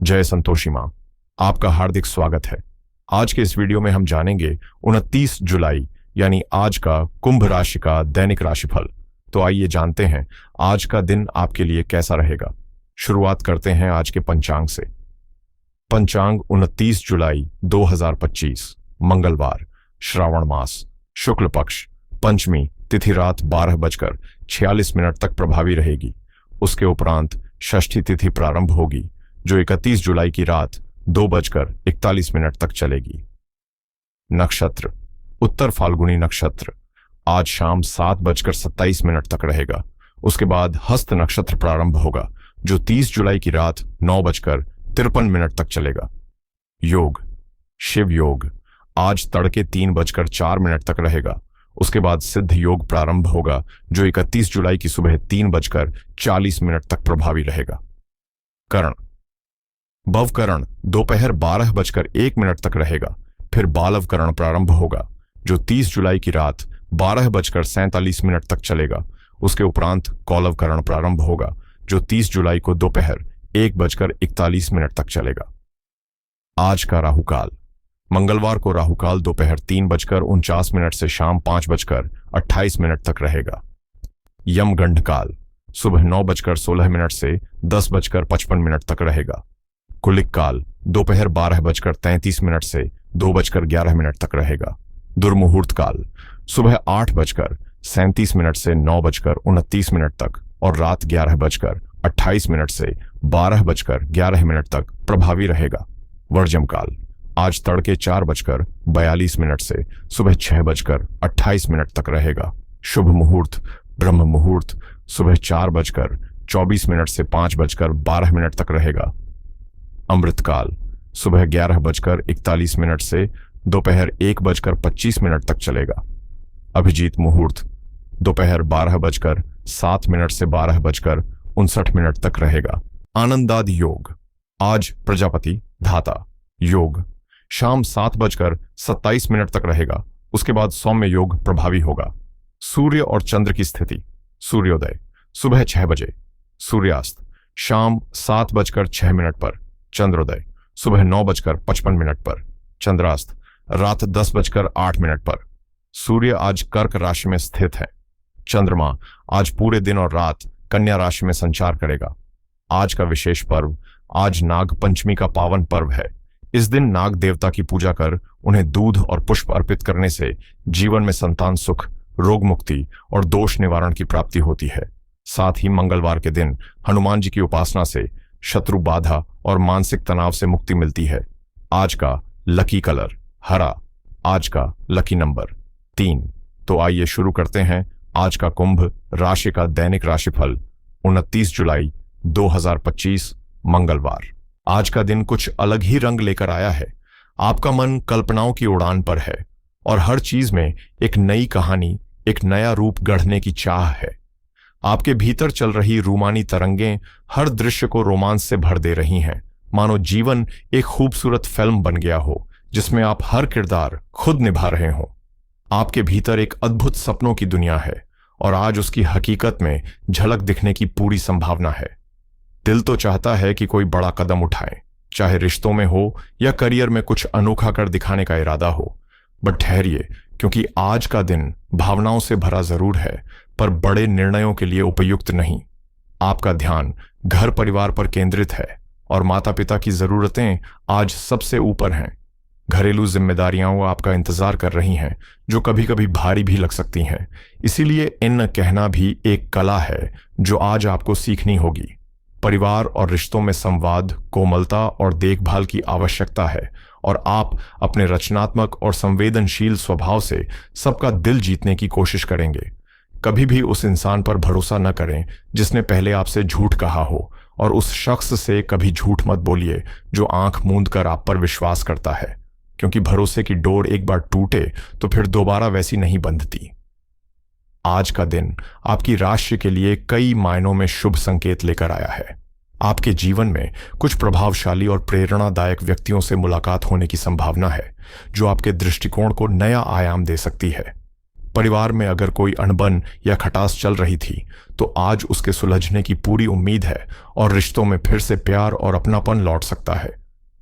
जय संतोषी माँ, आपका हार्दिक स्वागत है। आज के इस वीडियो में हम जानेंगे 29 जुलाई यानी आज का कुंभ राशि का दैनिक राशिफल। तो आइए जानते हैं आज का दिन आपके लिए कैसा रहेगा। शुरुआत करते हैं आज के पंचांग से। पंचांग 29 जुलाई 2025 मंगलवार, श्रावण मास, शुक्ल पक्ष, पंचमी तिथि रात 12:46 तक प्रभावी रहेगी। उसके उपरांत षष्ठी तिथि प्रारंभ होगी जो 31 जुलाई की रात 2:41 तक चलेगी। नक्षत्र उत्तर फाल्गुनी नक्षत्र आज शाम 7:27 तक रहेगा। उसके बाद हस्त नक्षत्र प्रारंभ होगा जो 30 जुलाई की रात 9:53 तक चलेगा। योग शिव योग आज तड़के 3:04 तक रहेगा। उसके बाद सिद्ध योग प्रारंभ होगा जो 31 जुलाई की सुबह 3:40 तक प्रभावी रहेगा। करण भवकरण दोपहर 12:01 तक रहेगा। फिर बालवकरण प्रारंभ होगा जो 30 जुलाई की रात 12:47 तक चलेगा। उसके उपरांत कौलवकरण प्रारंभ होगा जो 30 जुलाई को दोपहर 1:41 तक चलेगा। आज का राहुकाल मंगलवार को राहुकाल दोपहर 3:49 से शाम 5:28 तक रहेगा। यमगंड काल सुबह 9:16 से 10:55 तक रहेगा। कुलिक काल दोपहर 12:33 से 2:11 तक रहेगा। दुर्मुहूर्त काल सुबह 8:37 से 9:29 तक और रात 11:28 से 12:11 तक प्रभावी रहेगा। वर्जम काल आज तड़के 4:42 से सुबह 6:28 तक रहेगा। शुभ मुहूर्त ब्रह्म मुहूर्त सुबह 4:24 से 5:12 तक रहेगा। अमृतकाल सुबह 11:41 से दोपहर 1:25 तक चलेगा। अभिजीत मुहूर्त दोपहर 12:07 से 12:59 तक रहेगा। आनंदादि योग आज प्रजापति धाता योग शाम 7:27 तक रहेगा। उसके बाद सौम्य योग प्रभावी होगा। सूर्य और चंद्र की स्थिति सूर्योदय सुबह 6 बजे, सूर्यास्त शाम 7:06 पर, चंद्रोदय सुबह 9:55 पर, चंद्रास्त रात 10:08 पर। सूर्य आज कर्क राशि में स्थित है। चंद्रमा आज पूरे दिन और रात कन्या राशि में संचार करेगा। आज का विशेष पर्व आज नाग पंचमी का पावन पर्व है। इस दिन नाग देवता की पूजा कर उन्हें दूध और पुष्प अर्पित करने से जीवन में संतान सुख, रोग मुक्ति और दोष निवारण की प्राप्ति होती है। साथ ही मंगलवार के दिन हनुमान जी की उपासना से शत्रु बाधा और मानसिक तनाव से मुक्ति मिलती है। आज का लकी कलर हरा, आज का लकी नंबर 3। तो आइए शुरू करते हैं आज का कुंभ राशि का दैनिक राशिफल 29 जुलाई 2025 मंगलवार। आज का दिन कुछ अलग ही रंग लेकर आया है। आपका मन कल्पनाओं की उड़ान पर है और हर चीज में एक नई कहानी, एक नया रूप गढ़ने की चाह है। आपके भीतर चल रही रूमानी तरंगें हर दृश्य को रोमांच से भर दे रही हैं, मानो जीवन एक खूबसूरत फिल्म बन गया हो जिसमें आप हर किरदार खुद निभा रहे हो। आपके भीतर एक अद्भुत सपनों की दुनिया है और आज उसकी हकीकत में झलक दिखने की पूरी संभावना है। दिल तो चाहता है कि कोई बड़ा कदम उठाए, चाहे रिश्तों में हो या करियर में कुछ अनोखा कर दिखाने का इरादा हो। बट ठहरिए, क्योंकि आज का दिन भावनाओं से भरा जरूर है पर बड़े निर्णयों के लिए उपयुक्त नहीं। आपका ध्यान घर परिवार पर केंद्रित है और माता पिता की जरूरतें आज सबसे ऊपर हैं। घरेलू जिम्मेदारियां आपका इंतजार कर रही हैं जो कभी कभी भारी भी लग सकती हैं। इसीलिए इन कहना भी एक कला है जो आज आपको सीखनी होगी। परिवार और रिश्तों में संवाद, कोमलता और देखभाल की आवश्यकता है और आप अपने रचनात्मक और संवेदनशील स्वभाव से सबका दिल जीतने की कोशिश करेंगे। कभी भी उस इंसान पर भरोसा न करें जिसने पहले आपसे झूठ कहा हो और उस शख्स से कभी झूठ मत बोलिए जो आंख मूंद कर आप पर विश्वास करता है, क्योंकि भरोसे की डोर एक बार टूटे तो फिर दोबारा वैसी नहीं बंधती। आज का दिन आपकी राशि के लिए कई मायनों में शुभ संकेत लेकर आया है। आपके जीवन में कुछ प्रभावशाली और प्रेरणादायक व्यक्तियों से मुलाकात होने की संभावना है जो आपके दृष्टिकोण को नया आयाम दे सकती है। परिवार में अगर कोई अनबन या खटास चल रही थी तो आज उसके सुलझने की पूरी उम्मीद है और रिश्तों में फिर से प्यार और अपनापन लौट सकता है।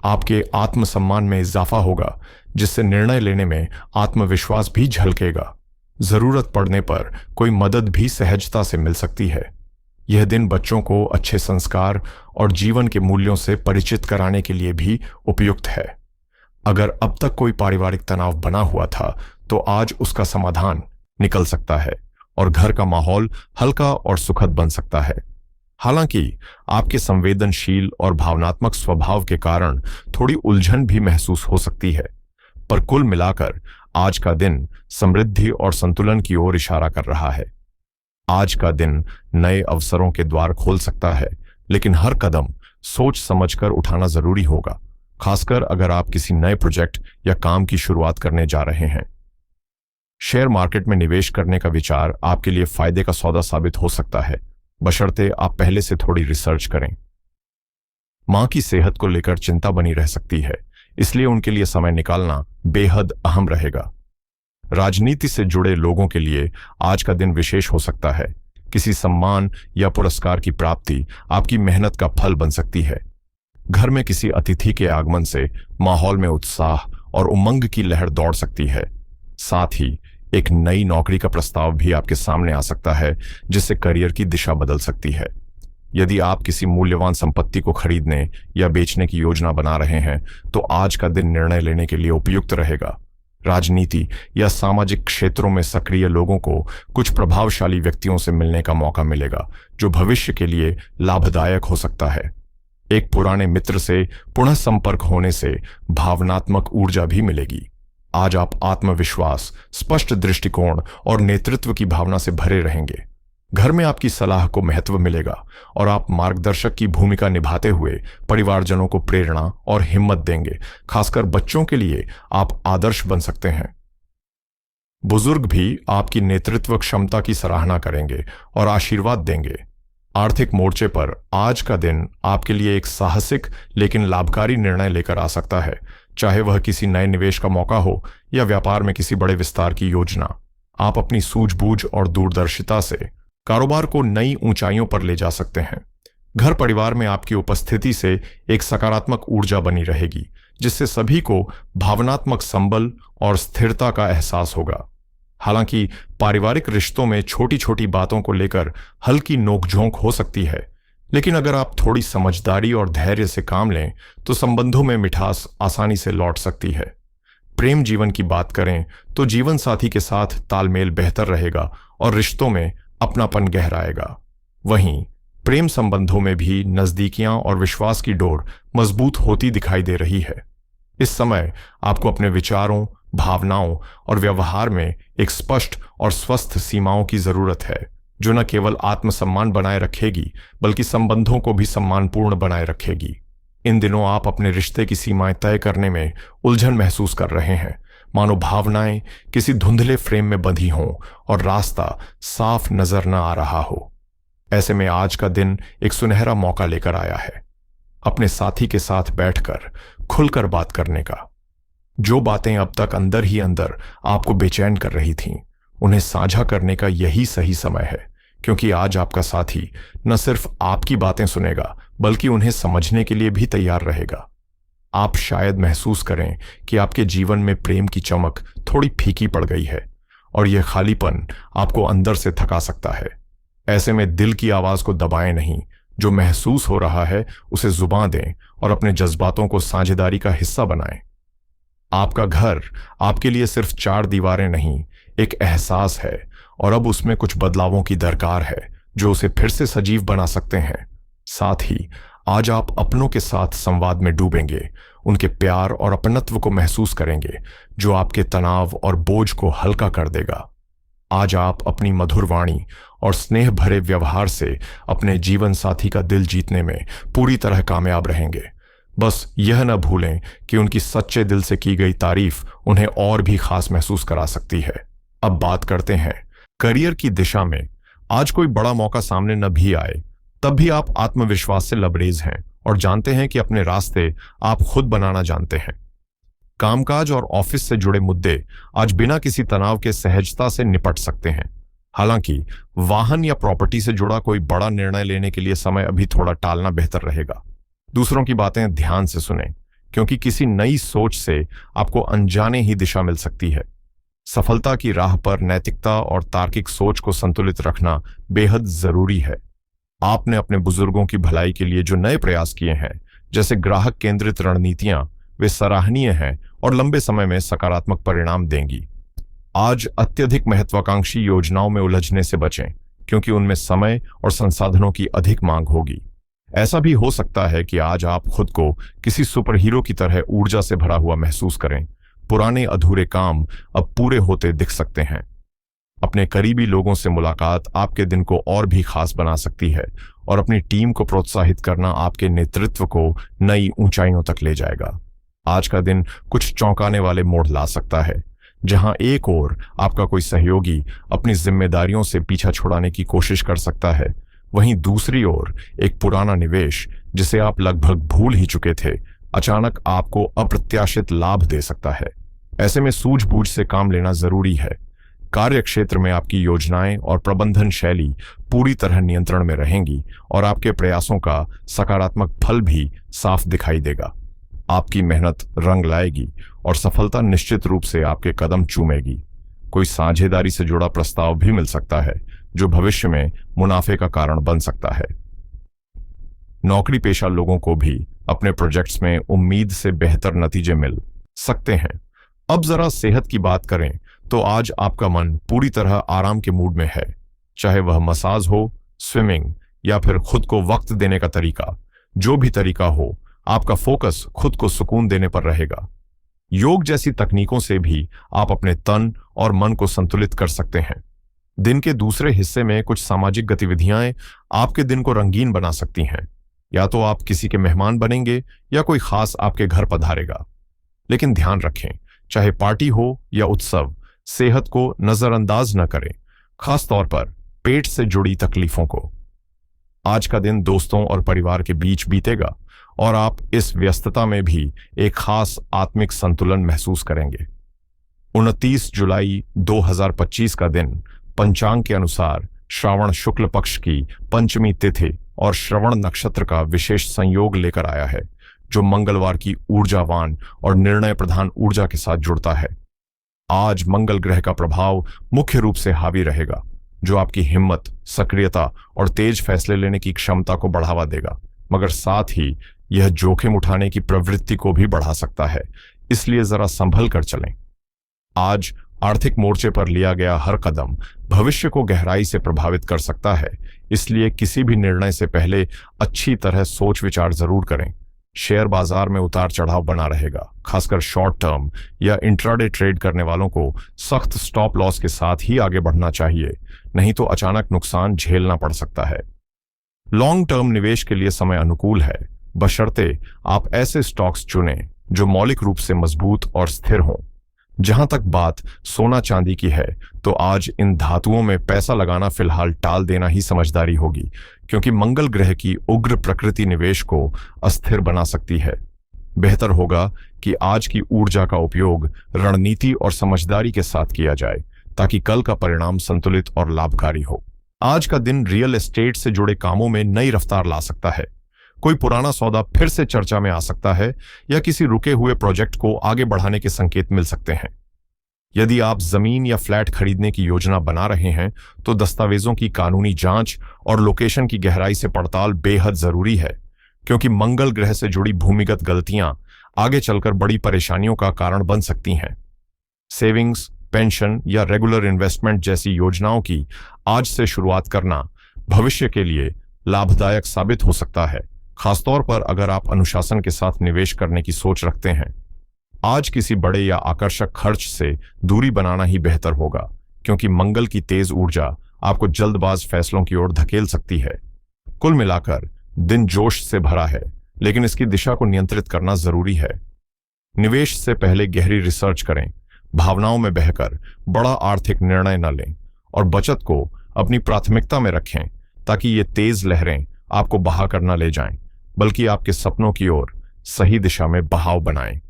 आपके आत्मसम्मान में इजाफा होगा, जिससे निर्णय लेने में आत्मविश्वास भी झलकेगा। जरूरत पड़ने पर कोई मदद भी सहजता से मिल सकती है। यह दिन बच्चों को अच्छे संस्कार और जीवन के मूल्यों से परिचित कराने के लिए भी उपयुक्त है। अगर अब तक कोई पारिवारिक तनाव बना हुआ था तो आज उसका समाधान निकल सकता है और घर का माहौल हल्का और सुखद बन सकता है। हालांकि आपके संवेदनशील और भावनात्मक स्वभाव के कारण थोड़ी उलझन भी महसूस हो सकती है, पर कुल मिलाकर आज का दिन समृद्धि और संतुलन की ओर इशारा कर रहा है। आज का दिन नए अवसरों के द्वार खोल सकता है, लेकिन हर कदम सोच समझकर उठाना जरूरी होगा, खासकर अगर आप किसी नए प्रोजेक्ट या काम की शुरुआत करने जा रहे हैं। शेयर मार्केट में निवेश करने का विचार आपके लिए फायदे का सौदा साबित हो सकता है, बशर्ते आप पहले से थोड़ी रिसर्च करें। मां की सेहत को लेकर चिंता बनी रह सकती है, इसलिए उनके लिए समय निकालना बेहद अहम रहेगा। राजनीति से जुड़े लोगों के लिए आज का दिन विशेष हो सकता है। किसी सम्मान या पुरस्कार की प्राप्ति आपकी मेहनत का फल बन सकती है। घर में किसी अतिथि के आगमन से माहौल में उत्साह और उमंग की लहर दौड़ सकती है। साथ ही एक नई नौकरी का प्रस्ताव भी आपके सामने आ सकता है, जिससे करियर की दिशा बदल सकती है। यदि आप किसी मूल्यवान संपत्ति को खरीदने या बेचने की योजना बना रहे हैं तो आज का दिन निर्णय लेने के लिए उपयुक्त रहेगा। राजनीति या सामाजिक क्षेत्रों में सक्रिय लोगों को कुछ प्रभावशाली व्यक्तियों से मिलने का मौका मिलेगा, जो भविष्य के लिए लाभदायक हो सकता है। एक पुराने मित्र से पुनः संपर्क होने से भावनात्मक ऊर्जा भी मिलेगी। आज आप आत्मविश्वास, स्पष्ट दृष्टिकोण और नेतृत्व की भावना से भरे रहेंगे। घर में आपकी सलाह को महत्व मिलेगा और आप मार्गदर्शक की भूमिका निभाते हुए परिवारजनों को प्रेरणा और हिम्मत देंगे। खासकर बच्चों के लिए आप आदर्श बन सकते हैं। बुजुर्ग भी आपकी नेतृत्व क्षमता की सराहना करेंगे और आशीर्वाद देंगे। आर्थिक मोर्चे पर आज का दिन आपके लिए एक साहसिक लेकिन लाभकारी निर्णय लेकर आ सकता है, चाहे वह किसी नए निवेश का मौका हो या व्यापार में किसी बड़े विस्तार की योजना। आप अपनी सूझबूझ और दूरदर्शिता से कारोबार को नई ऊंचाइयों पर ले जा सकते हैं। घर परिवार में आपकी उपस्थिति से एक सकारात्मक ऊर्जा बनी रहेगी, जिससे सभी को भावनात्मक संबल और स्थिरता का एहसास होगा। हालांकि पारिवारिक रिश्तों में छोटी छोटी बातों को लेकर हल्की नोकझोंक हो सकती है, लेकिन अगर आप थोड़ी समझदारी और धैर्य से काम लें तो संबंधों में मिठास आसानी से लौट सकती है। प्रेम जीवन की बात करें तो जीवन साथी के साथ तालमेल बेहतर रहेगा और रिश्तों में अपनापन गहराएगा। वहीं प्रेम संबंधों में भी नजदीकियां और विश्वास की डोर मजबूत होती दिखाई दे रही है। इस समय आपको अपने विचारों, भावनाओं और व्यवहार में एक स्पष्ट और स्वस्थ सीमाओं की जरूरत है, जो न केवल आत्मसम्मान बनाए रखेगी बल्कि संबंधों को भी सम्मानपूर्ण बनाए रखेगी। इन दिनों आप अपने रिश्ते की सीमाएं तय करने में उलझन महसूस कर रहे हैं, मानो भावनाएं किसी धुंधले फ्रेम में बंधी हों और रास्ता साफ नजर न आ रहा हो। ऐसे में आज का दिन एक सुनहरा मौका लेकर आया है अपने साथी के साथ बैठकर खुलकर बात करने का। जो बातें अब तक अंदर ही अंदर आपको बेचैन कर रही थीं, उन्हें साझा करने का यही सही समय है, क्योंकि आज आपका साथी न सिर्फ आपकी बातें सुनेगा बल्कि उन्हें समझने के लिए भी तैयार रहेगा। आप शायद महसूस करें कि आपके जीवन में प्रेम की चमक थोड़ी फीकी पड़ गई है और यह खालीपन आपको अंदर से थका सकता है। ऐसे में दिल की आवाज को दबाएं नहीं, जो महसूस हो रहा है उसे जुबान दें और अपने जज्बातों को साझेदारी का हिस्सा बनाएं। आपका घर आपके लिए सिर्फ चार दीवारें नहीं, एक एहसास है और अब उसमें कुछ बदलावों की दरकार है जो उसे फिर से सजीव बना सकते हैं। साथ ही आज आप अपनों के साथ संवाद में डूबेंगे, उनके प्यार और अपनत्व को महसूस करेंगे, जो आपके तनाव और बोझ को हल्का कर देगा। आज आप अपनी मधुर वाणी और स्नेह भरे व्यवहार से अपने जीवन साथी का दिल जीतने में पूरी तरह कामयाब रहेंगे। बस यह न भूलें कि उनकी सच्चे दिल से की गई तारीफ उन्हें और भी खास महसूस करा सकती है। अब बात करते हैं करियर की दिशा में। आज कोई बड़ा मौका सामने न भी आए, तब भी आप आत्मविश्वास से लबरेज हैं और जानते हैं कि अपने रास्ते आप खुद बनाना जानते हैं। कामकाज और ऑफिस से जुड़े मुद्दे आज बिना किसी तनाव के सहजता से निपट सकते हैं। हालांकि वाहन या प्रॉपर्टी से जुड़ा कोई बड़ा निर्णय लेने के लिए समय अभी थोड़ा टालना बेहतर रहेगा। दूसरों की बातें ध्यान से सुनें, क्योंकि किसी नई सोच से आपको अनजाने ही दिशा मिल सकती है। सफलता की राह पर नैतिकता और तार्किक सोच को संतुलित रखना बेहद जरूरी है। आपने अपने बुजुर्गों की भलाई के लिए जो नए प्रयास किए हैं, जैसे ग्राहक केंद्रित रणनीतियां, वे सराहनीय हैं और लंबे समय में सकारात्मक परिणाम देंगी। आज अत्यधिक महत्वाकांक्षी योजनाओं में उलझने से बचें, क्योंकि उनमें समय और संसाधनों की अधिक मांग होगी। ऐसा भी हो सकता है कि आज आप खुद को किसी सुपर हीरो की तरह ऊर्जा से भरा हुआ महसूस करें। पुराने अधूरे काम अब पूरे होते दिख सकते हैं। अपने करीबी लोगों से मुलाकात आपके दिन को और भी खास बना सकती है और अपनी टीम को प्रोत्साहित करना आपके नेतृत्व को नई ऊंचाइयों तक ले जाएगा। आज का दिन कुछ चौंकाने वाले मोड़ ला सकता है, जहां एक ओर आपका कोई सहयोगी अपनी जिम्मेदारियों से पीछा छुड़ाने की कोशिश कर सकता है, वहीं दूसरी ओर एक पुराना निवेश जिसे आप लगभग भूल ही चुके थे, अचानक आपको अप्रत्याशित लाभ दे सकता है। ऐसे में सूझबूझ से काम लेना जरूरी है। कार्य क्षेत्र में आपकी योजनाएं और प्रबंधन शैली पूरी तरह नियंत्रण में रहेंगी और आपके प्रयासों का सकारात्मक फल भी साफ दिखाई देगा। आपकी मेहनत रंग लाएगी और सफलता निश्चित रूप से आपके कदम चूमेगी। कोई साझेदारी से जुड़ा प्रस्ताव भी मिल सकता है, जो भविष्य में मुनाफे का कारण बन सकता है। नौकरी पेशा लोगों को भी अपने प्रोजेक्ट्स में उम्मीद से बेहतर नतीजे मिल सकते हैं। अब जरा सेहत की बात करें तो आज आपका मन पूरी तरह आराम के मूड में है। चाहे वह मसाज हो, स्विमिंग या फिर खुद को वक्त देने का तरीका, जो भी तरीका हो, आपका फोकस खुद को सुकून देने पर रहेगा। योग जैसी तकनीकों से भी आप अपने तन और मन को संतुलित कर सकते हैं। दिन के दूसरे हिस्से में कुछ सामाजिक गतिविधियां आपके दिन को रंगीन बना सकती हैं। या तो आप किसी के मेहमान बनेंगे या कोई खास आपके घर पधारेगा। लेकिन ध्यान रखें, चाहे पार्टी हो या उत्सव, सेहत को नजरअंदाज न करें, खास तौर पर पेट से जुड़ी तकलीफों को। आज का दिन दोस्तों और परिवार के बीच बीतेगा और आप इस व्यस्तता में भी एक खास आत्मिक संतुलन महसूस करेंगे। 29 जुलाई 2025 का दिन पंचांग के अनुसार श्रावण शुक्ल पक्ष की पंचमी तिथि और श्रवण नक्षत्र का विशेष संयोग लेकर आया है, जो मंगलवार की ऊर्जावान और निर्णय प्रधान ऊर्जा के साथ जुड़ता है। आज मंगल ग्रह का प्रभाव मुख्य रूप से हावी रहेगा, जो आपकी हिम्मत, सक्रियता और तेज फैसले लेने की क्षमता को बढ़ावा देगा, मगर साथ ही यह जोखिम उठाने की प्रवृत्ति को भी बढ़ा सकता है। इसलिए जरा संभल कर चलें। आज आर्थिक मोर्चे पर लिया गया हर कदम भविष्य को गहराई से प्रभावित कर सकता है, इसलिए किसी भी निर्णय से पहले अच्छी तरह सोच विचार जरूर करें। शेयर बाजार में उतार चढ़ाव बना रहेगा, खासकर शॉर्ट टर्म या इंट्राडे ट्रेड करने वालों को सख्त स्टॉप लॉस के साथ ही आगे बढ़ना चाहिए, नहीं तो अचानक नुकसान झेलना पड़ सकता है। लॉन्ग टर्म निवेश के लिए समय अनुकूल है, बशर्ते आप ऐसे स्टॉक्स चुनें जो मौलिक रूप से मजबूत और स्थिर हों। जहां तक बात सोना चांदी की है, तो आज इन धातुओं में पैसा लगाना फिलहाल टाल देना ही समझदारी होगी, क्योंकि मंगल ग्रह की उग्र प्रकृति निवेश को अस्थिर बना सकती है। बेहतर होगा कि आज की ऊर्जा का उपयोग रणनीति और समझदारी के साथ किया जाए, ताकि कल का परिणाम संतुलित और लाभकारी हो। आज का दिन रियल एस्टेट से जुड़े कामों में नई रफ्तार ला सकता है। कोई पुराना सौदा फिर से चर्चा में आ सकता है या किसी रुके हुए प्रोजेक्ट को आगे बढ़ाने के संकेत मिल सकते हैं। यदि आप जमीन या फ्लैट खरीदने की योजना बना रहे हैं, तो दस्तावेजों की कानूनी जांच और लोकेशन की गहराई से पड़ताल बेहद जरूरी है, क्योंकि मंगल ग्रह से जुड़ी भूमिगत गलतियां आगे चलकर बड़ी परेशानियों का कारण बन सकती हैं। सेविंग्स, पेंशन या रेगुलर इन्वेस्टमेंट जैसी योजनाओं की आज से शुरुआत करना भविष्य के लिए लाभदायक साबित हो सकता है, खासतौर पर अगर आप अनुशासन के साथ निवेश करने की सोच रखते हैं। आज किसी बड़े या आकर्षक खर्च से दूरी बनाना ही बेहतर होगा, क्योंकि मंगल की तेज ऊर्जा आपको जल्दबाज फैसलों की ओर धकेल सकती है। कुल मिलाकर दिन जोश से भरा है, लेकिन इसकी दिशा को नियंत्रित करना जरूरी है। निवेश से पहले गहरी रिसर्च करें, भावनाओं में बहकर बड़ा आर्थिक निर्णय न लें और बचत को अपनी प्राथमिकता में रखें, ताकि ये तेज लहरें आपको बहा कर न ले जाएं, बल्कि आपके सपनों की ओर सही दिशा में बहाव बनाएं।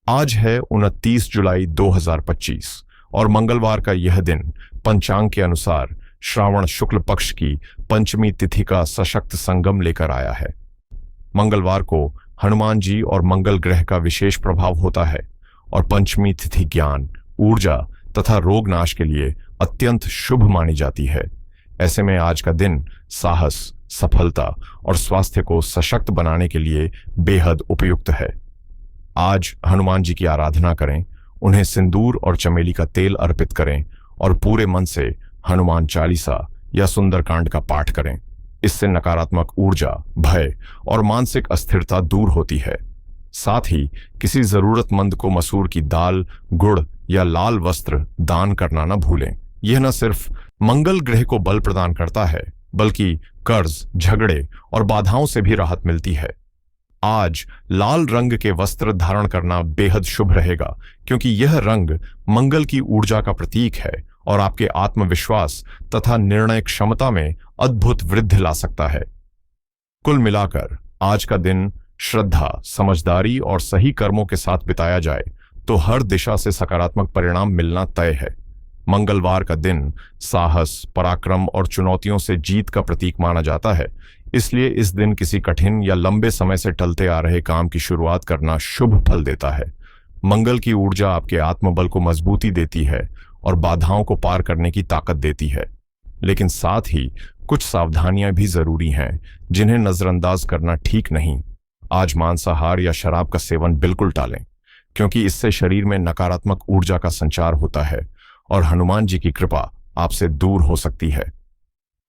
आज है 29 जुलाई 2025 और मंगलवार का यह दिन पंचांग के अनुसार श्रावण शुक्ल पक्ष की पंचमी तिथि का सशक्त संगम लेकर आया है। मंगलवार को हनुमान जी और मंगल ग्रह का विशेष प्रभाव होता है और पंचमी तिथि ज्ञान, ऊर्जा तथा रोग नाश के लिए अत्यंत शुभ मानी जाती है। ऐसे में आज का दिन साहस, सफलता और स्वास्थ्य को सशक्त बनाने के लिए बेहद उपयुक्त है। आज हनुमान जी की आराधना करें, उन्हें सिंदूर और चमेली का तेल अर्पित करें और पूरे मन से हनुमान चालीसा या सुंदरकांड का पाठ करें। इससे नकारात्मक ऊर्जा, भय और मानसिक अस्थिरता दूर होती है। साथ ही किसी जरूरतमंद को मसूर की दाल, गुड़ या लाल वस्त्र दान करना न भूलें। यह न सिर्फ मंगल ग्रह को बल प्रदान करता है, बल्कि कर्ज, झगड़े और बाधाओं से भी राहत मिलती है। आज लाल रंग के वस्त्र धारण करना बेहद शुभ रहेगा, क्योंकि यह रंग मंगल की ऊर्जा का प्रतीक है और आपके आत्मविश्वास तथा निर्णय क्षमता में अद्भुत वृद्धि ला सकता है। कुल मिलाकर आज का दिन श्रद्धा, समझदारी और सही कर्मों के साथ बिताया जाए तो हर दिशा से सकारात्मक परिणाम मिलना तय है। मंगलवार का दिन साहस, पराक्रम और चुनौतियों से जीत का प्रतीक माना जाता है। इसलिए इस दिन किसी कठिन या लंबे समय से टलते आ रहे काम की शुरुआत करना शुभ फल देता है। मंगल की ऊर्जा आपके आत्मबल को मजबूती देती है और बाधाओं को पार करने की ताकत देती है। लेकिन साथ ही कुछ सावधानियां भी जरूरी हैं, जिन्हें नजरअंदाज करना ठीक नहीं। आज मांसाहार या शराब का सेवन बिल्कुल टालें, क्योंकि इससे शरीर में नकारात्मक ऊर्जा का संचार होता है और हनुमान जी की कृपा आपसे दूर हो सकती है।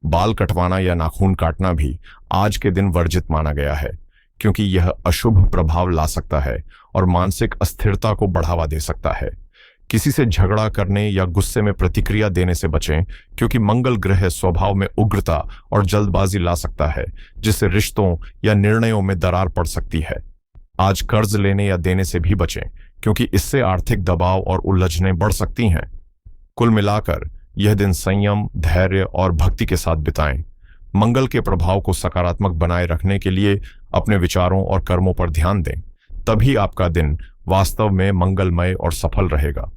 बाल कटवाना या नाखून काटना भी आज के दिन वर्जित माना गया है, क्योंकि यह अशुभ प्रभाव ला सकता है और मानसिक अस्थिरता को बढ़ावा दे सकता है। किसी से झगड़ा करने या गुस्से में प्रतिक्रिया देने से बचें, क्योंकि मंगल ग्रह स्वभाव में उग्रता और जल्दबाजी ला सकता है, जिससे रिश्तों या निर्णयों में दरार पड़ सकती है। आज कर्ज लेने या देने से भी बचें, क्योंकि इससे आर्थिक दबाव और उलझनें बढ़ सकती हैं। कुल मिलाकर यह दिन संयम, धैर्य और भक्ति के साथ बिताएं। मंगल के प्रभाव को सकारात्मक बनाए रखने के लिए अपने विचारों और कर्मों पर ध्यान दें। तभी आपका दिन वास्तव में मंगलमय और सफल रहेगा।